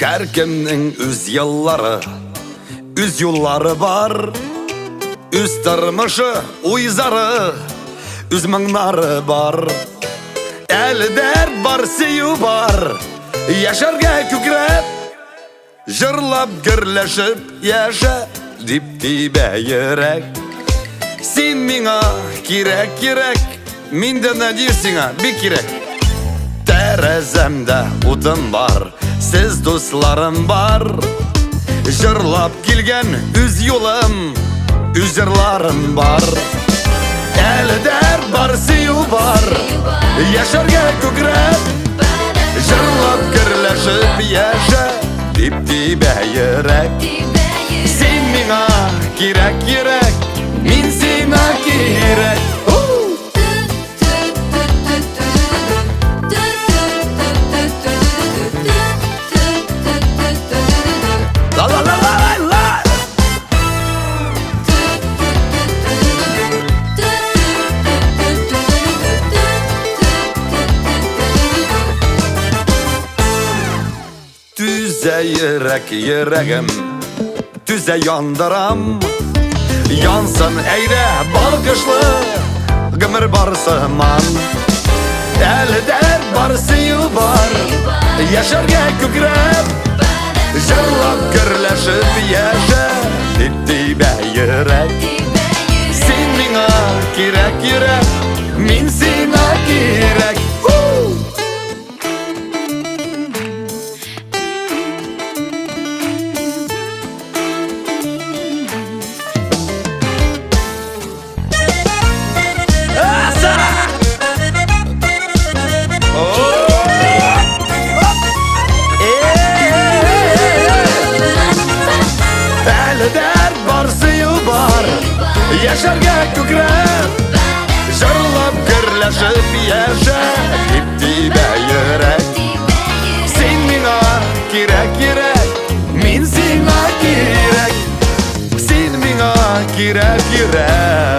Her kimning öz yolları, öz yolları var. Öz tırmışı, uyzarı, öz mınları var. El dert var, seyu var. Yaşarga kükrep, jırlap gürleşip yaşa. Dip-dibe yürek. Sen mina kirek, minden ne dersin ha, bir kirek. Terezemde odun var, siz dostlarım var. Jırlap gelgen öz yolum, öz jırlarım var. El dert var, seyu var. Yaşarga kükrep, jırlap gürleşip yaşa. Dip-dibe yürek. Sen mina kirek, min sana kirek. La la la la la. Düze yürek yüreğim, düze yandıram. Yansın eyle balkışlı, gümür barsıman. El dert var, seyu var. Yaşarga kükrep, jırlap gürleşip yaşa. Dip-dibe yürek. Sen mina kirek yürek, min sana kirek. Dert var, seyu var. Yaşarga kükrep, jırlap gürleşip yaşa. Dip-dibe yürek. Sen mina kirek, min sana kirek. Sen mina kirek.